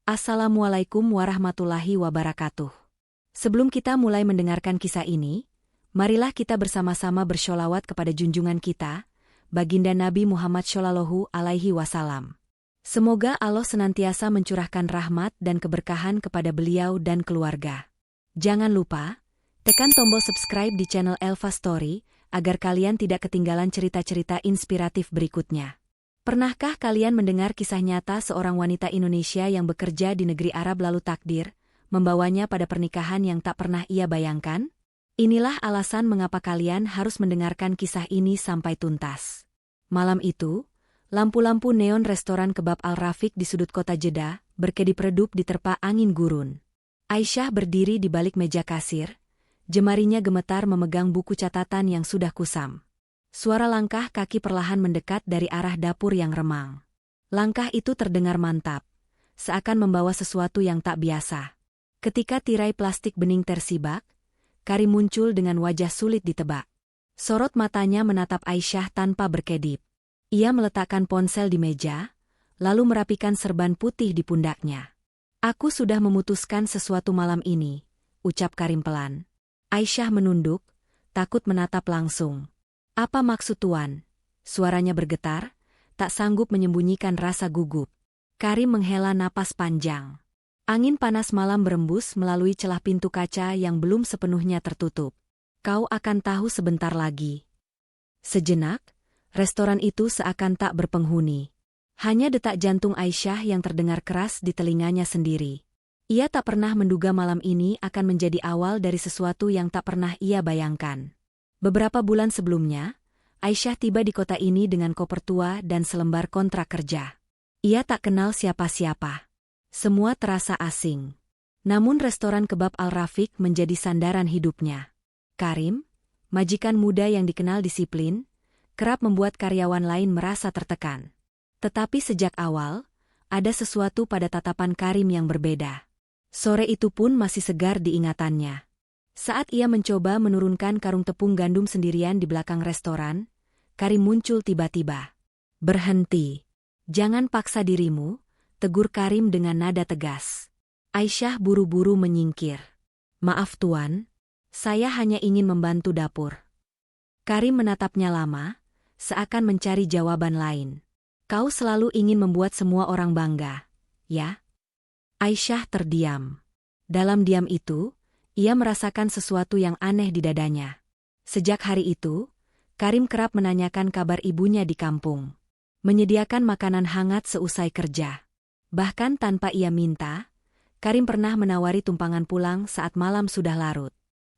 Assalamualaikum warahmatullahi wabarakatuh. Sebelum kita mulai mendengarkan kisah ini, marilah kita bersama-sama bersholawat kepada junjungan kita, Baginda Nabi Muhammad Shallallahu Alaihi Wasallam. Semoga Allah senantiasa mencurahkan rahmat dan keberkahan kepada beliau dan keluarga. Jangan lupa, tekan tombol subscribe di channel Elva Story, agar kalian tidak ketinggalan cerita-cerita inspiratif berikutnya. Pernahkah kalian mendengar kisah nyata seorang wanita Indonesia yang bekerja di negeri Arab lalu takdir membawanya pada pernikahan yang tak pernah ia bayangkan? Inilah alasan mengapa kalian harus mendengarkan kisah ini sampai tuntas. Malam itu, lampu-lampu neon restoran kebab Al-Rafiq di sudut kota Jeddah berkedip-redup diterpa angin gurun. Aisyah berdiri di balik meja kasir, jemarinya gemetar memegang buku catatan yang sudah kusam. Suara langkah kaki perlahan mendekat dari arah dapur yang remang. Langkah itu terdengar mantap, seakan membawa sesuatu yang tak biasa. Ketika tirai plastik bening tersibak, Karim muncul dengan wajah sulit ditebak. Sorot matanya menatap Aisyah tanpa berkedip. Ia meletakkan ponsel di meja, lalu merapikan serban putih di pundaknya. "Aku sudah memutuskan sesuatu malam ini," ucap Karim pelan. Aisyah menunduk, takut menatap langsung. "Apa maksud Tuan?" Suaranya bergetar, tak sanggup menyembunyikan rasa gugup. Karim menghela napas panjang. Angin panas malam berembus melalui celah pintu kaca yang belum sepenuhnya tertutup. "Kau akan tahu sebentar lagi." Sejenak, restoran itu seakan tak berpenghuni. Hanya detak jantung Aisyah yang terdengar keras di telinganya sendiri. Ia tak pernah menduga malam ini akan menjadi awal dari sesuatu yang tak pernah ia bayangkan. Beberapa bulan sebelumnya, Aisyah tiba di kota ini dengan koper tua dan selembar kontrak kerja. Ia tak kenal siapa-siapa. Semua terasa asing. Namun restoran kebab Al-Rafiq menjadi sandaran hidupnya. Karim, majikan muda yang dikenal disiplin, kerap membuat karyawan lain merasa tertekan. Tetapi sejak awal, ada sesuatu pada tatapan Karim yang berbeda. Sore itu pun masih segar di ingatannya. Saat ia mencoba menurunkan karung tepung gandum sendirian di belakang restoran, Karim muncul tiba-tiba. "Berhenti. Jangan paksa dirimu," tegur Karim dengan nada tegas. Aisyah buru-buru menyingkir. "Maaf Tuan, saya hanya ingin membantu dapur." Karim menatapnya lama, seakan mencari jawaban lain. "Kau selalu ingin membuat semua orang bangga, ya?" Aisyah terdiam. Dalam diam itu, ia merasakan sesuatu yang aneh di dadanya. Sejak hari itu, Karim kerap menanyakan kabar ibunya di kampung. Menyediakan makanan hangat seusai kerja. Bahkan tanpa ia minta, Karim pernah menawari tumpangan pulang saat malam sudah larut.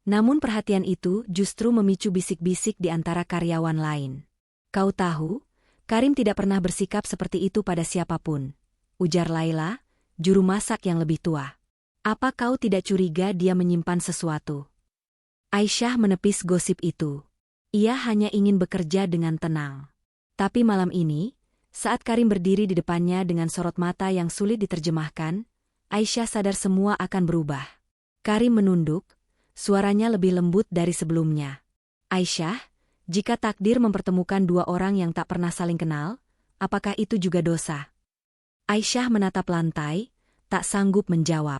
Namun perhatian itu justru memicu bisik-bisik di antara karyawan lain. "Kau tahu, Karim tidak pernah bersikap seperti itu pada siapapun," ujar Laila, juru masak yang lebih tua. "Apa kau tidak curiga dia menyimpan sesuatu?" Aisyah menepis gosip itu. Ia hanya ingin bekerja dengan tenang. Tapi malam ini, saat Karim berdiri di depannya dengan sorot mata yang sulit diterjemahkan, Aisyah sadar semua akan berubah. Karim menunduk, suaranya lebih lembut dari sebelumnya. "Aisyah, jika takdir mempertemukan dua orang yang tak pernah saling kenal, apakah itu juga dosa?" Aisyah menatap lantai, tak sanggup menjawab.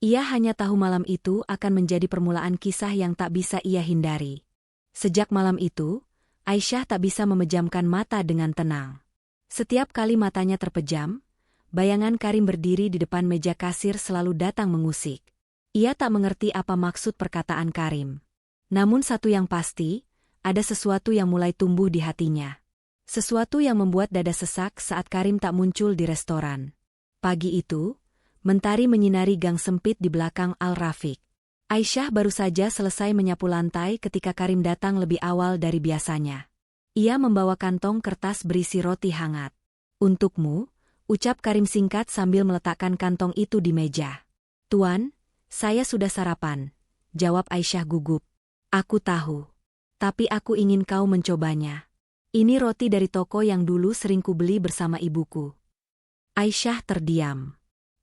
Ia hanya tahu malam itu akan menjadi permulaan kisah yang tak bisa ia hindari. Sejak malam itu, Aisyah tak bisa memejamkan mata dengan tenang. Setiap kali matanya terpejam, bayangan Karim berdiri di depan meja kasir selalu datang mengusik. Ia tak mengerti apa maksud perkataan Karim. Namun satu yang pasti, ada sesuatu yang mulai tumbuh di hatinya. Sesuatu yang membuat dada sesak saat Karim tak muncul di restoran. Pagi itu, mentari menyinari gang sempit di belakang Al-Rafiq. Aisyah baru saja selesai menyapu lantai ketika Karim datang lebih awal dari biasanya. Ia membawa kantong kertas berisi roti hangat. "Untukmu," ucap Karim singkat sambil meletakkan kantong itu di meja. "Tuan, saya sudah sarapan," jawab Aisyah gugup. "Aku tahu. Tapi aku ingin kau mencobanya. Ini roti dari toko yang dulu sering kubeli bersama ibuku." Aisyah terdiam.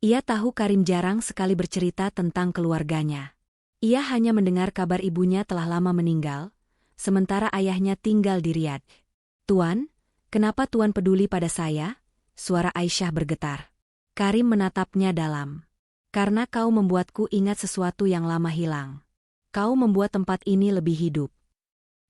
Ia tahu Karim jarang sekali bercerita tentang keluarganya. Ia hanya mendengar kabar ibunya telah lama meninggal, sementara ayahnya tinggal di Riyadh. "Tuan, kenapa Tuan peduli pada saya?" Suara Aisyah bergetar. Karim menatapnya dalam. Karena kau membuatku ingat sesuatu yang lama hilang. Kau membuat tempat ini lebih hidup.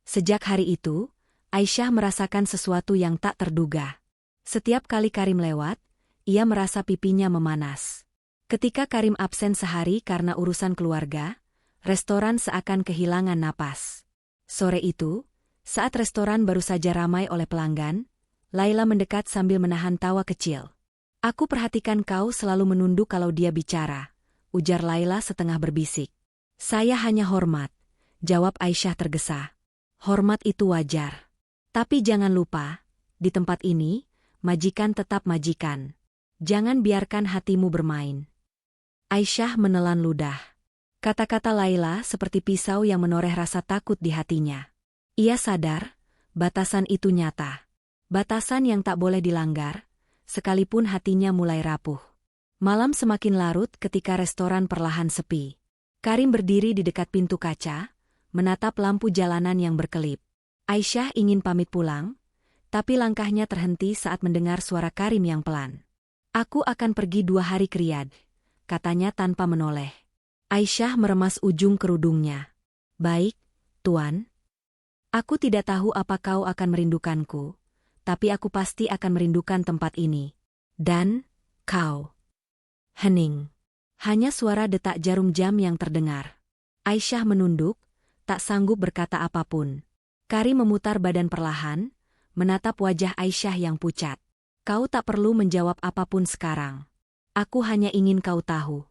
Sejak hari itu, Aisyah merasakan sesuatu yang tak terduga. Setiap kali Karim lewat, ia merasa pipinya memanas. Ketika Karim absen sehari karena urusan keluarga, restoran seakan kehilangan napas. Sore itu, saat restoran baru saja ramai oleh pelanggan, Laila mendekat sambil menahan tawa kecil. Aku perhatikan kau selalu menunduk kalau dia bicara, ujar Laila setengah berbisik. Saya hanya hormat, jawab Aisyah tergesa. Hormat itu wajar. Tapi jangan lupa, di tempat ini, majikan tetap majikan. Jangan biarkan hatimu bermain. Aisyah menelan ludah. Kata-kata Laila seperti pisau yang menoreh rasa takut di hatinya. Ia sadar, batasan itu nyata. Batasan yang tak boleh dilanggar, sekalipun hatinya mulai rapuh. Malam semakin larut ketika restoran perlahan sepi. Karim berdiri di dekat pintu kaca, menatap lampu jalanan yang berkelip. Aisyah ingin pamit pulang, tapi langkahnya terhenti saat mendengar suara Karim yang pelan. Aku akan pergi 2 hari ke Riyadh, katanya tanpa menoleh. Aisyah meremas ujung kerudungnya. Baik, Tuan. Aku tidak tahu apa kau akan merindukanku, tapi aku pasti akan merindukan tempat ini. Dan, kau. Hening. Hanya suara detak jarum jam yang terdengar. Aisyah menunduk, tak sanggup berkata apapun. Karim memutar badan perlahan, menatap wajah Aisyah yang pucat. Kau tak perlu menjawab apapun sekarang. Aku hanya ingin kau tahu.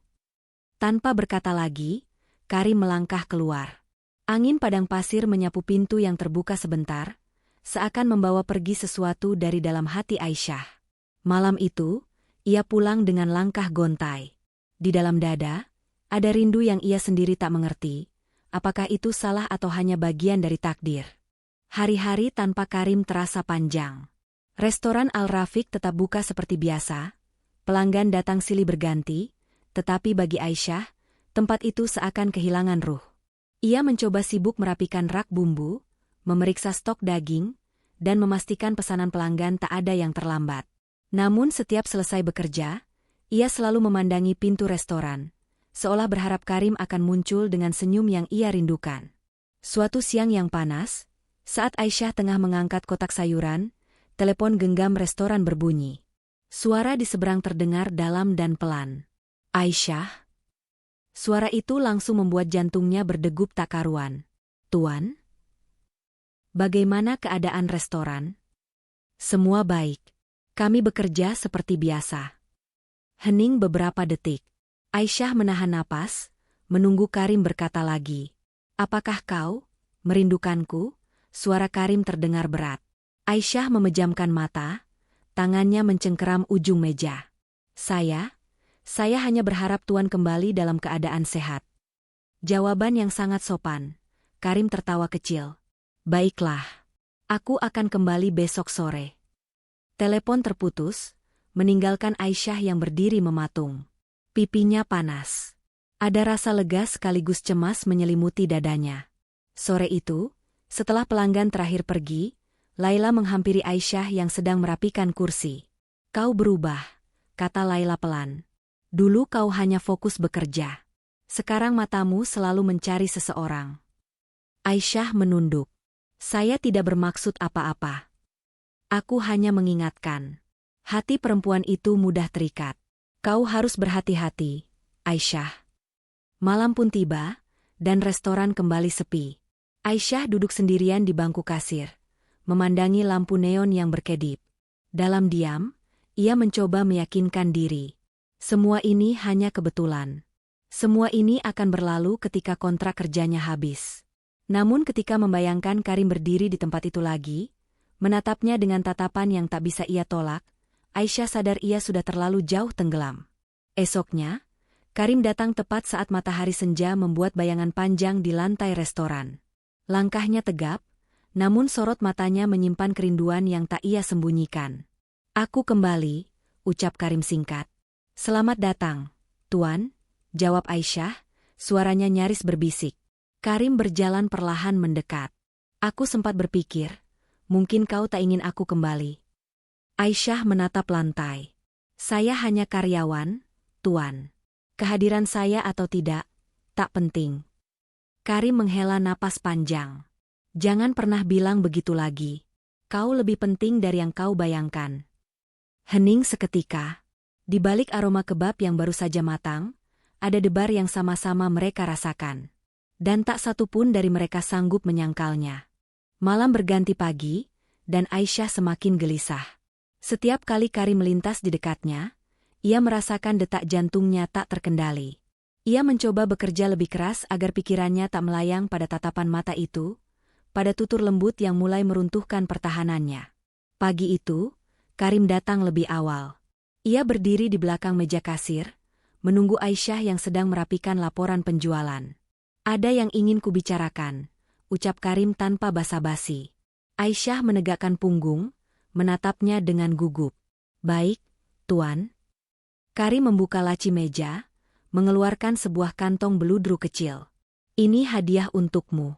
Tanpa berkata lagi, Karim melangkah keluar. Angin padang pasir menyapu pintu yang terbuka sebentar, seakan membawa pergi sesuatu dari dalam hati Aisyah. Malam itu, ia pulang dengan langkah gontai. Di dalam dada, ada rindu yang ia sendiri tak mengerti, apakah itu salah atau hanya bagian dari takdir. Hari-hari tanpa Karim terasa panjang. Restoran Al-Rafiq tetap buka seperti biasa, pelanggan datang silih berganti, tetapi bagi Aisyah, tempat itu seakan kehilangan ruh. Ia mencoba sibuk merapikan rak bumbu, memeriksa stok daging, dan memastikan pesanan pelanggan tak ada yang terlambat. Namun setiap selesai bekerja, ia selalu memandangi pintu restoran, seolah berharap Karim akan muncul dengan senyum yang ia rindukan. Suatu siang yang panas, saat Aisyah tengah mengangkat kotak sayuran, telepon genggam restoran berbunyi. Suara di seberang terdengar dalam dan pelan. Aisyah? Suara itu langsung membuat jantungnya berdegup tak karuan. Tuan? Bagaimana keadaan restoran? Semua baik. Kami bekerja seperti biasa. Hening beberapa detik. Aisyah menahan napas, menunggu Karim berkata lagi. Apakah kau merindukanku? Suara Karim terdengar berat. Aisyah memejamkan mata, tangannya mencengkeram ujung meja. Saya hanya berharap Tuan kembali dalam keadaan sehat. Jawaban yang sangat sopan. Karim tertawa kecil. Baiklah. Aku akan kembali besok sore. Telepon terputus, meninggalkan Aisyah yang berdiri mematung. Pipinya panas. Ada rasa lega sekaligus cemas menyelimuti dadanya. Sore itu, setelah pelanggan terakhir pergi, Laila menghampiri Aisyah yang sedang merapikan kursi. Kau berubah, kata Laila pelan. Dulu kau hanya fokus bekerja. Sekarang matamu selalu mencari seseorang. Aisyah menunduk. Saya tidak bermaksud apa-apa. Aku hanya mengingatkan. Hati perempuan itu mudah terikat. Kau harus berhati-hati, Aisyah. Malam pun tiba, dan restoran kembali sepi. Aisyah duduk sendirian di bangku kasir, memandangi lampu neon yang berkedip. Dalam diam, ia mencoba meyakinkan diri. Semua ini hanya kebetulan. Semua ini akan berlalu ketika kontrak kerjanya habis. Namun ketika membayangkan Karim berdiri di tempat itu lagi, menatapnya dengan tatapan yang tak bisa ia tolak, Aisyah sadar ia sudah terlalu jauh tenggelam. Esoknya, Karim datang tepat saat matahari senja membuat bayangan panjang di lantai restoran. Langkahnya tegap, namun sorot matanya menyimpan kerinduan yang tak ia sembunyikan. Aku kembali, ucap Karim singkat. Selamat datang, Tuan, jawab Aisyah, suaranya nyaris berbisik. Karim berjalan perlahan mendekat. Aku sempat berpikir, mungkin kau tak ingin aku kembali. Aisyah menatap lantai. Saya hanya karyawan, Tuan. Kehadiran saya atau tidak, tak penting. Karim menghela napas panjang. Jangan pernah bilang begitu lagi. Kau lebih penting dari yang kau bayangkan. Hening seketika. Di balik aroma kebab yang baru saja matang, ada debar yang sama-sama mereka rasakan. Dan tak satu pun dari mereka sanggup menyangkalnya. Malam berganti pagi, dan Aisyah semakin gelisah. Setiap kali Karim melintas di dekatnya, ia merasakan detak jantungnya tak terkendali. Ia mencoba bekerja lebih keras agar pikirannya tak melayang pada tatapan mata itu, pada tutur lembut yang mulai meruntuhkan pertahanannya. Pagi itu, Karim datang lebih awal. Ia berdiri di belakang meja kasir, menunggu Aisyah yang sedang merapikan laporan penjualan. Ada yang ingin kubicarakan, ucap Karim tanpa basa-basi. Aisyah menegakkan punggung, menatapnya dengan gugup. Baik, Tuan. Karim membuka laci meja, mengeluarkan sebuah kantong beludru kecil. Ini hadiah untukmu.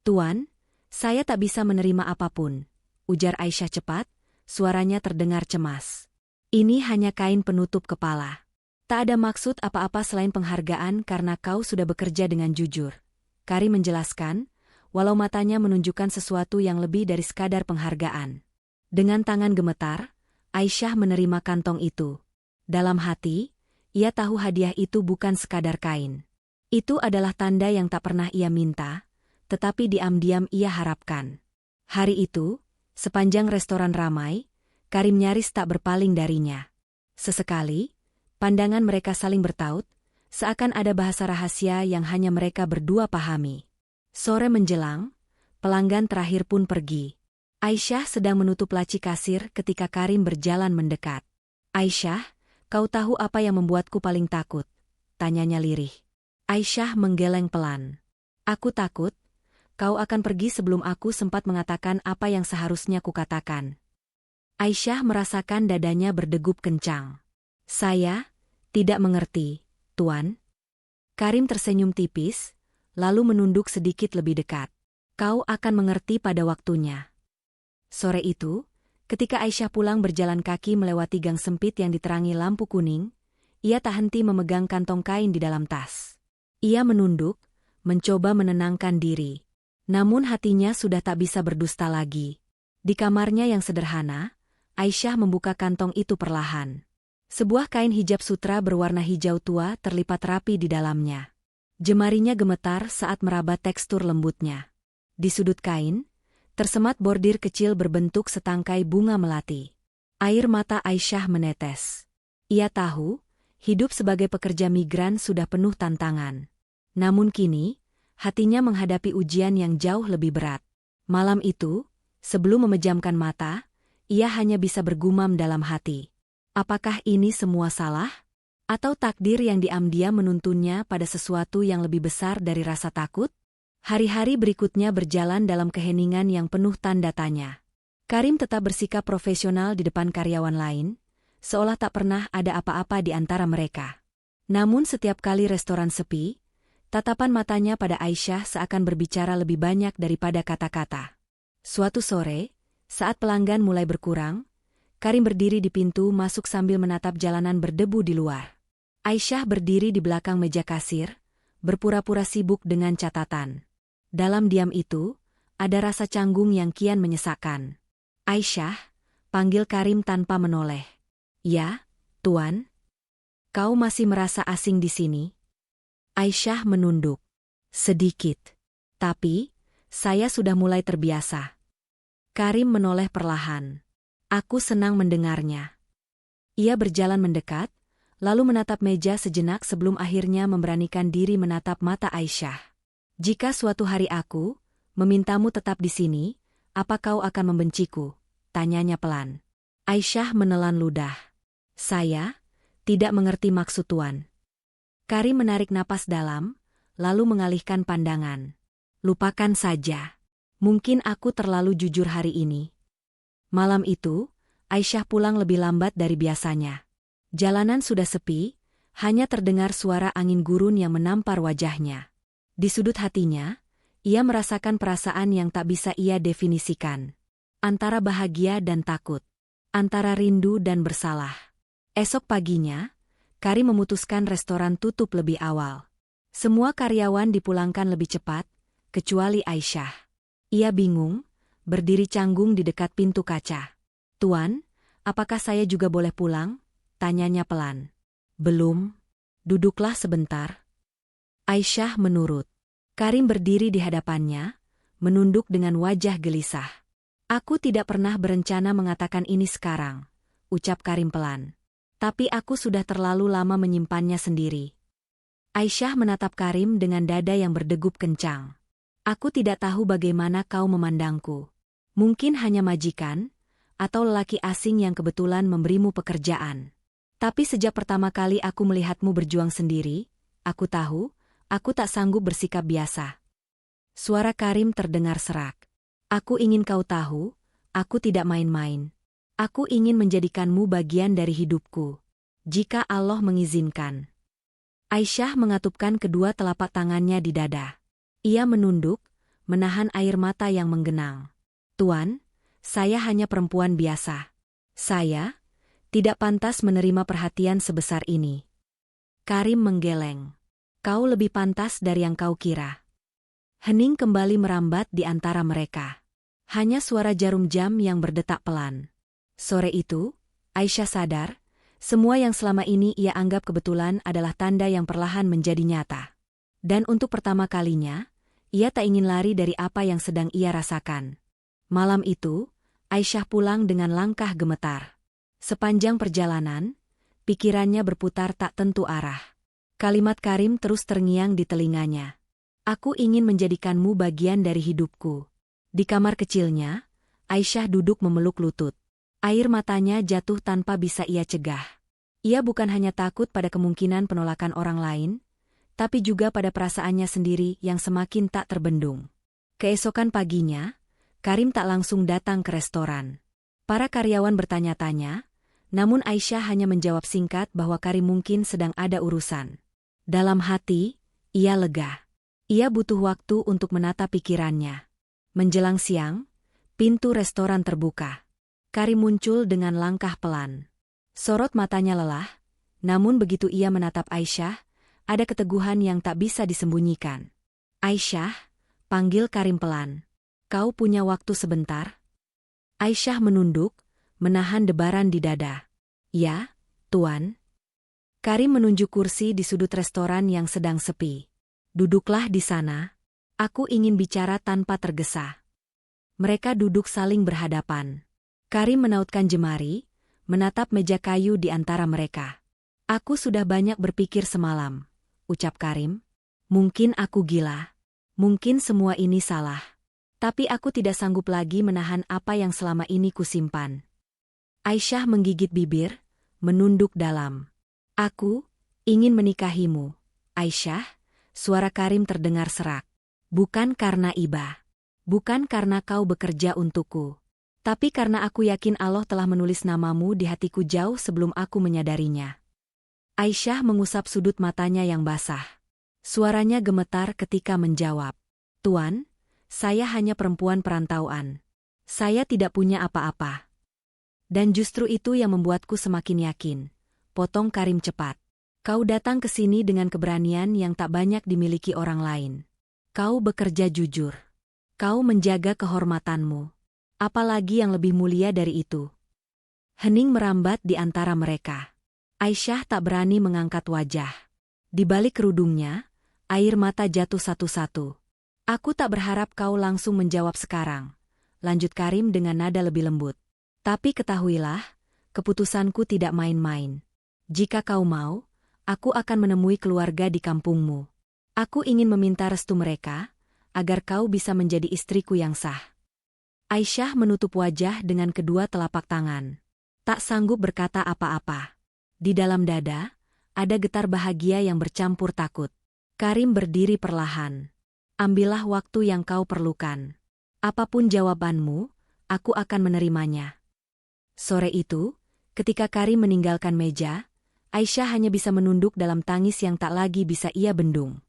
Tuan, saya tak bisa menerima apapun, ujar Aisyah cepat, suaranya terdengar cemas. Ini hanya kain penutup kepala. Tak ada maksud apa-apa selain penghargaan karena kau sudah bekerja dengan jujur. Karim menjelaskan, walau matanya menunjukkan sesuatu yang lebih dari sekadar penghargaan. Dengan tangan gemetar, Aisyah menerima kantong itu. Dalam hati, ia tahu hadiah itu bukan sekadar kain. Itu adalah tanda yang tak pernah ia minta, tetapi diam-diam ia harapkan. Hari itu, sepanjang restoran ramai, Karim nyaris tak berpaling darinya. Sesekali, pandangan mereka saling bertaut, seakan ada bahasa rahasia yang hanya mereka berdua pahami. Sore menjelang, pelanggan terakhir pun pergi. Aisyah sedang menutup laci kasir ketika Karim berjalan mendekat. Aisyah, kau tahu apa yang membuatku paling takut? Tanyanya lirih. Aisyah menggeleng pelan. Aku takut, kau akan pergi sebelum aku sempat mengatakan apa yang seharusnya kukatakan. Aisyah merasakan dadanya berdegup kencang. Saya tidak mengerti, Tuan. Karim tersenyum tipis, lalu menunduk sedikit lebih dekat. Kau akan mengerti pada waktunya. Sore itu, ketika Aisyah pulang berjalan kaki melewati gang sempit yang diterangi lampu kuning, ia tak henti memegang kantong kain di dalam tas. Ia menunduk, mencoba menenangkan diri. Namun hatinya sudah tak bisa berdusta lagi. Di kamarnya yang sederhana, Aisyah membuka kantong itu perlahan. Sebuah kain hijab sutra berwarna hijau tua terlipat rapi di dalamnya. Jemarinya gemetar saat meraba tekstur lembutnya. Di sudut kain, tersemat bordir kecil berbentuk setangkai bunga melati. Air mata Aisyah menetes. Ia tahu, hidup sebagai pekerja migran sudah penuh tantangan. Namun kini, hatinya menghadapi ujian yang jauh lebih berat. Malam itu, sebelum memejamkan mata, ia hanya bisa bergumam dalam hati. Apakah ini semua salah? Atau takdir yang diam-diam menuntunnya pada sesuatu yang lebih besar dari rasa takut? Hari-hari berikutnya berjalan dalam keheningan yang penuh tanda tanya. Karim tetap bersikap profesional di depan karyawan lain, seolah tak pernah ada apa-apa di antara mereka. Namun setiap kali restoran sepi, tatapan matanya pada Aisyah seakan berbicara lebih banyak daripada kata-kata. Suatu sore, saat pelanggan mulai berkurang, Karim berdiri di pintu masuk sambil menatap jalanan berdebu di luar. Aisyah berdiri di belakang meja kasir, berpura-pura sibuk dengan catatan. Dalam diam itu, ada rasa canggung yang kian menyesakkan. Aisyah, panggil Karim tanpa menoleh. Ya, Tuan. Kau masih merasa asing di sini? Aisyah menunduk. Sedikit. Tapi, saya sudah mulai terbiasa. Karim menoleh perlahan. Aku senang mendengarnya. Ia berjalan mendekat, lalu menatap meja sejenak sebelum akhirnya memberanikan diri menatap mata Aisyah. Jika suatu hari aku memintamu tetap di sini, apa kau akan membenciku? Tanyanya pelan. Aisyah menelan ludah. Saya tidak mengerti maksud Tuan. Karim menarik napas dalam, lalu mengalihkan pandangan. Lupakan saja. Mungkin aku terlalu jujur hari ini. Malam itu, Aisyah pulang lebih lambat dari biasanya. Jalanan sudah sepi, hanya terdengar suara angin gurun yang menampar wajahnya. Di sudut hatinya, ia merasakan perasaan yang tak bisa ia definisikan. Antara bahagia dan takut. Antara rindu dan bersalah. Esok paginya, Karim memutuskan restoran tutup lebih awal. Semua karyawan dipulangkan lebih cepat, kecuali Aisyah. Ia bingung, berdiri canggung di dekat pintu kaca. "Tuan, apakah saya juga boleh pulang?" tanyanya pelan. "Belum. Duduklah sebentar." Aisyah menurut. Karim berdiri di hadapannya, menunduk dengan wajah gelisah. "Aku tidak pernah berencana mengatakan ini sekarang," ucap Karim pelan. "Tapi aku sudah terlalu lama menyimpannya sendiri." Aisyah menatap Karim dengan dada yang berdegup kencang. "Aku tidak tahu bagaimana kau memandangku. Mungkin hanya majikan, atau lelaki asing yang kebetulan memberimu pekerjaan. Tapi sejak pertama kali aku melihatmu berjuang sendiri, aku tahu, aku tak sanggup bersikap biasa." Suara Karim terdengar serak. "Aku ingin kau tahu, aku tidak main-main. Aku ingin menjadikanmu bagian dari hidupku. Jika Allah mengizinkan." Aisyah mengatupkan kedua telapak tangannya di dada. Ia menunduk, menahan air mata yang menggenang. "Tuan, saya hanya perempuan biasa. Saya tidak pantas menerima perhatian sebesar ini." Karim menggeleng. "Kau lebih pantas dari yang kau kira." Hening kembali merambat di antara mereka. Hanya suara jarum jam yang berdetak pelan. Sore itu, Aisyah sadar, semua yang selama ini ia anggap kebetulan adalah tanda yang perlahan menjadi nyata. Dan untuk pertama kalinya, ia tak ingin lari dari apa yang sedang ia rasakan. Malam itu, Aisyah pulang dengan langkah gemetar. Sepanjang perjalanan, pikirannya berputar tak tentu arah. Kalimat Karim terus terngiang di telinganya. "Aku ingin menjadikanmu bagian dari hidupku." Di kamar kecilnya, Aisyah duduk memeluk lutut. Air matanya jatuh tanpa bisa ia cegah. Ia bukan hanya takut pada kemungkinan penolakan orang lain, tapi juga pada perasaannya sendiri yang semakin tak terbendung. Keesokan paginya, Karim tak langsung datang ke restoran. Para karyawan bertanya-tanya, namun Aisyah hanya menjawab singkat bahwa Karim mungkin sedang ada urusan. Dalam hati, ia lega. Ia butuh waktu untuk menata pikirannya. Menjelang siang, pintu restoran terbuka. Karim muncul dengan langkah pelan. Sorot matanya lelah, namun begitu ia menatap Aisyah, ada keteguhan yang tak bisa disembunyikan. "Aisyah," panggil Karim pelan. "Kau punya waktu sebentar?" Aisyah menunduk, menahan debaran di dada. "Ya, Tuan." Karim menunjuk kursi di sudut restoran yang sedang sepi. "Duduklah di sana. Aku ingin bicara tanpa tergesa." Mereka duduk saling berhadapan. Karim menautkan jemari, menatap meja kayu di antara mereka. "Aku sudah banyak berpikir semalam," ucap Karim. "Mungkin aku gila. Mungkin semua ini salah. Tapi aku tidak sanggup lagi menahan apa yang selama ini kusimpan." Aisyah menggigit bibir, menunduk dalam. "Aku ingin menikahimu, Aisyah." Suara Karim terdengar serak. "Bukan karena iba. Bukan karena kau bekerja untukku. Tapi karena aku yakin Allah telah menulis namamu di hatiku jauh sebelum aku menyadarinya." Aisyah mengusap sudut matanya yang basah. Suaranya gemetar ketika menjawab. "Tuan, saya hanya perempuan perantauan. Saya tidak punya apa-apa." "Dan justru itu yang membuatku semakin yakin," potong Karim cepat. "Kau datang ke sini dengan keberanian yang tak banyak dimiliki orang lain. Kau bekerja jujur. Kau menjaga kehormatanmu. Apalagi yang lebih mulia dari itu?" Hening merambat di antara mereka. Aisyah tak berani mengangkat wajah. Di balik kerudungnya, air mata jatuh satu-satu. "Aku tak berharap kau langsung menjawab sekarang," lanjut Karim dengan nada lebih lembut. "Tapi ketahuilah, keputusanku tidak main-main. Jika kau mau, aku akan menemui keluarga di kampungmu. Aku ingin meminta restu mereka, agar kau bisa menjadi istriku yang sah." Aisyah menutup wajah dengan kedua telapak tangan. Tak sanggup berkata apa-apa. Di dalam dada, ada getar bahagia yang bercampur takut. Karim berdiri perlahan. "Ambillah waktu yang kau perlukan. Apapun jawabanmu, aku akan menerimanya." Sore itu, ketika Karim meninggalkan meja, Aisyah hanya bisa menunduk dalam tangis yang tak lagi bisa ia bendung.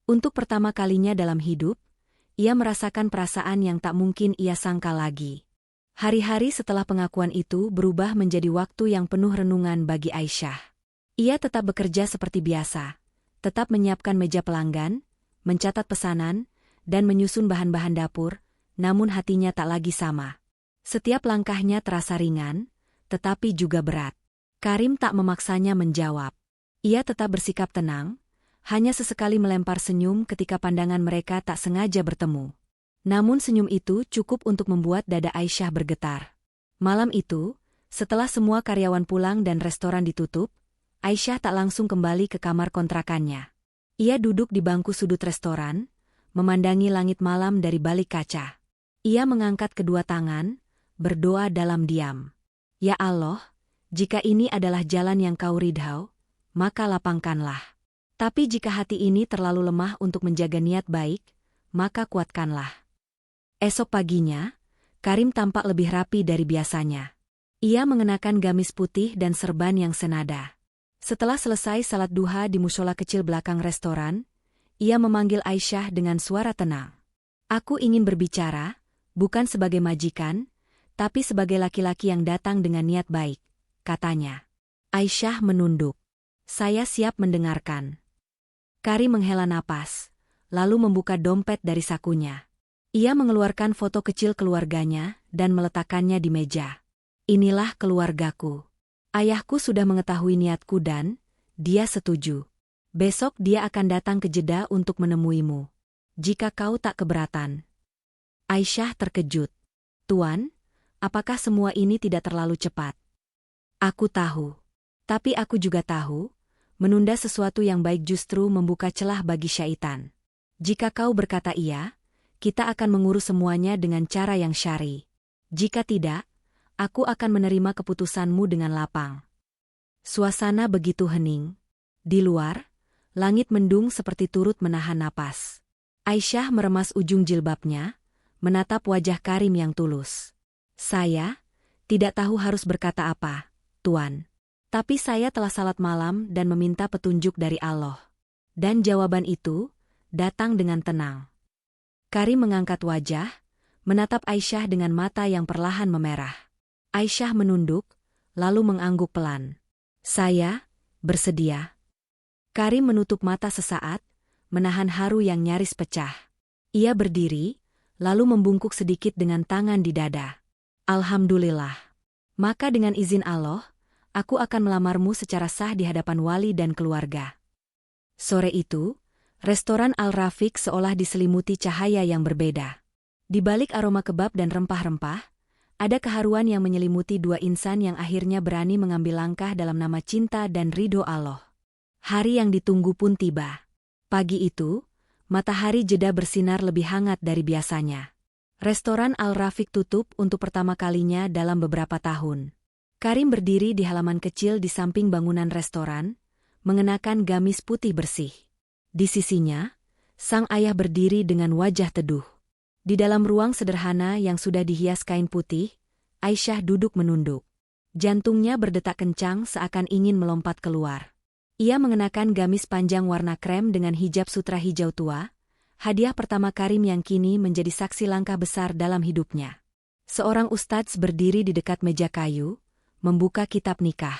Untuk pertama kalinya dalam hidup, ia merasakan perasaan yang tak mungkin ia sangka lagi. Hari-hari setelah pengakuan itu berubah menjadi waktu yang penuh renungan bagi Aisyah. Ia tetap bekerja seperti biasa, tetap menyiapkan meja pelanggan, mencatat pesanan, dan menyusun bahan-bahan dapur, namun hatinya tak lagi sama. Setiap langkahnya terasa ringan, tetapi juga berat. Karim tak memaksanya menjawab. Ia tetap bersikap tenang, hanya sesekali melempar senyum ketika pandangan mereka tak sengaja bertemu. Namun senyum itu cukup untuk membuat dada Aisyah bergetar. Malam itu, setelah semua karyawan pulang dan restoran ditutup, Aisyah tak langsung kembali ke kamar kontrakannya. Ia duduk di bangku sudut restoran, memandangi langit malam dari balik kaca. Ia mengangkat kedua tangan, berdoa dalam diam. Ya Allah, jika ini adalah jalan yang kau ridhau, maka lapangkanlah. Tapi jika hati ini terlalu lemah untuk menjaga niat baik, maka kuatkanlah. Esok paginya, Karim tampak lebih rapi dari biasanya. Ia mengenakan gamis putih dan serban yang senada. Setelah selesai salat duha di mushola kecil belakang restoran, ia memanggil Aisyah dengan suara tenang. Aku ingin berbicara, bukan sebagai majikan, tapi sebagai laki-laki yang datang dengan niat baik, katanya. Aisyah menunduk. Saya siap mendengarkan. Karim menghela napas, lalu membuka dompet dari sakunya. Ia mengeluarkan foto kecil keluarganya dan meletakkannya di meja. Inilah keluargaku. Ayahku sudah mengetahui niatku dan dia setuju. Besok dia akan datang ke Jeddah untuk menemuimu. Jika kau tak keberatan. Aisyah terkejut. Tuan, apakah semua ini tidak terlalu cepat? Aku tahu. Tapi aku juga tahu, menunda sesuatu yang baik justru membuka celah bagi syaitan. Jika kau berkata iya, kita akan mengurus semuanya dengan cara yang syar'i. Jika tidak, aku akan menerima keputusanmu dengan lapang. Suasana begitu hening. Di luar, langit mendung seperti turut menahan napas. Aisyah meremas ujung jilbabnya, menatap wajah Karim yang tulus. Saya tidak tahu harus berkata apa, Tuan. Tapi saya telah salat malam dan meminta petunjuk dari Allah. Dan jawaban itu datang dengan tenang. Karim mengangkat wajah, menatap Aisyah dengan mata yang perlahan memerah. Aisyah menunduk, lalu mengangguk pelan. Saya bersedia. Karim menutup mata sesaat, menahan haru yang nyaris pecah. Ia berdiri, lalu membungkuk sedikit dengan tangan di dada. Alhamdulillah. Maka dengan izin Allah, aku akan melamarmu secara sah di hadapan wali dan keluarga. Sore itu, restoran Al-Rafiq seolah diselimuti cahaya yang berbeda. Di balik aroma kebab dan rempah-rempah, ada keharuan yang menyelimuti dua insan yang akhirnya berani mengambil langkah dalam nama cinta dan ridho Allah. Hari yang ditunggu pun tiba. Pagi itu, matahari Jeddah bersinar lebih hangat dari biasanya. Restoran Al-Rafiq tutup untuk pertama kalinya dalam beberapa tahun. Karim berdiri di halaman kecil di samping bangunan restoran, mengenakan gamis putih bersih. Di sisinya, sang ayah berdiri dengan wajah teduh. Di dalam ruang sederhana yang sudah dihias kain putih, Aisyah duduk menunduk. Jantungnya berdetak kencang seakan ingin melompat keluar. Ia mengenakan gamis panjang warna krem dengan hijab sutra hijau tua, hadiah pertama Karim yang kini menjadi saksi langkah besar dalam hidupnya. Seorang ustadz berdiri di dekat meja kayu, membuka kitab nikah.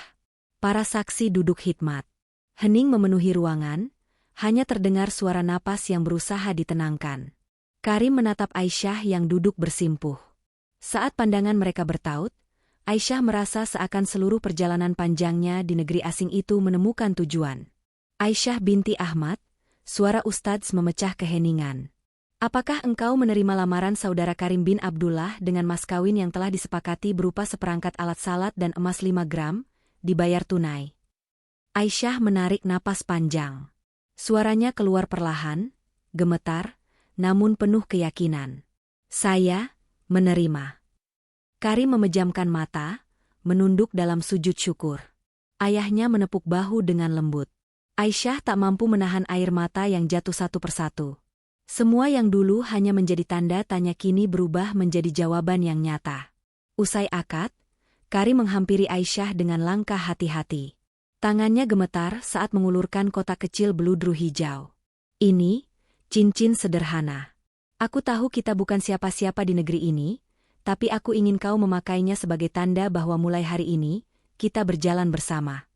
Para saksi duduk khidmat. Hening memenuhi ruangan, hanya terdengar suara napas yang berusaha ditenangkan. Karim menatap Aisyah yang duduk bersimpuh. Saat pandangan mereka bertaut, Aisyah merasa seakan seluruh perjalanan panjangnya di negeri asing itu menemukan tujuan. Aisyah binti Ahmad, suara ustadz memecah keheningan. Apakah engkau menerima lamaran saudara Karim bin Abdullah dengan mas kawin yang telah disepakati berupa seperangkat alat salat dan emas 5 gram, dibayar tunai? Aisyah menarik napas panjang. Suaranya keluar perlahan, gemetar, namun penuh keyakinan. Saya menerima. Karim memejamkan mata, menunduk dalam sujud syukur. Ayahnya menepuk bahu dengan lembut. Aisyah tak mampu menahan air mata yang jatuh satu persatu. Semua yang dulu hanya menjadi tanda tanya kini berubah menjadi jawaban yang nyata. Usai akad, Karim menghampiri Aisyah dengan langkah hati-hati. Tangannya gemetar saat mengulurkan kotak kecil beludru hijau. Ini, cincin sederhana. Aku tahu kita bukan siapa-siapa di negeri ini, tapi aku ingin kau memakainya sebagai tanda bahwa mulai hari ini, kita berjalan bersama.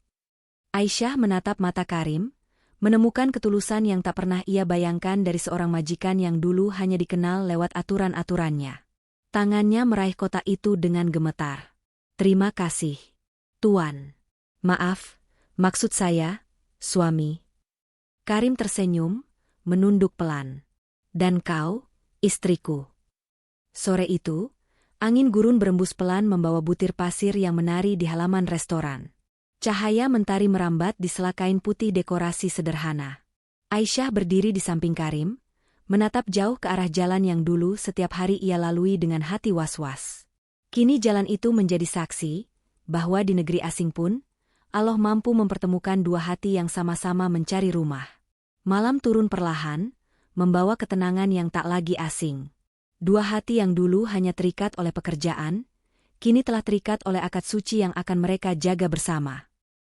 Aisyah menatap mata Karim, menemukan ketulusan yang tak pernah ia bayangkan dari seorang majikan yang dulu hanya dikenal lewat aturan-aturannya. Tangannya meraih kotak itu dengan gemetar. Terima kasih, Tuan. Maaf, maksud saya, suami. Karim tersenyum, menunduk pelan. Dan kau, istriku. Sore itu, angin gurun berembus pelan membawa butir pasir yang menari di halaman restoran. Cahaya mentari merambat di sela kain putih dekorasi sederhana. Aisyah berdiri di samping Karim, menatap jauh ke arah jalan yang dulu setiap hari ia lalui dengan hati was-was. Kini jalan itu menjadi saksi, bahwa di negeri asing pun, Allah mampu mempertemukan dua hati yang sama-sama mencari rumah. Malam turun perlahan, membawa ketenangan yang tak lagi asing. Dua hati yang dulu hanya terikat oleh pekerjaan, kini telah terikat oleh akad suci yang akan mereka jaga bersama.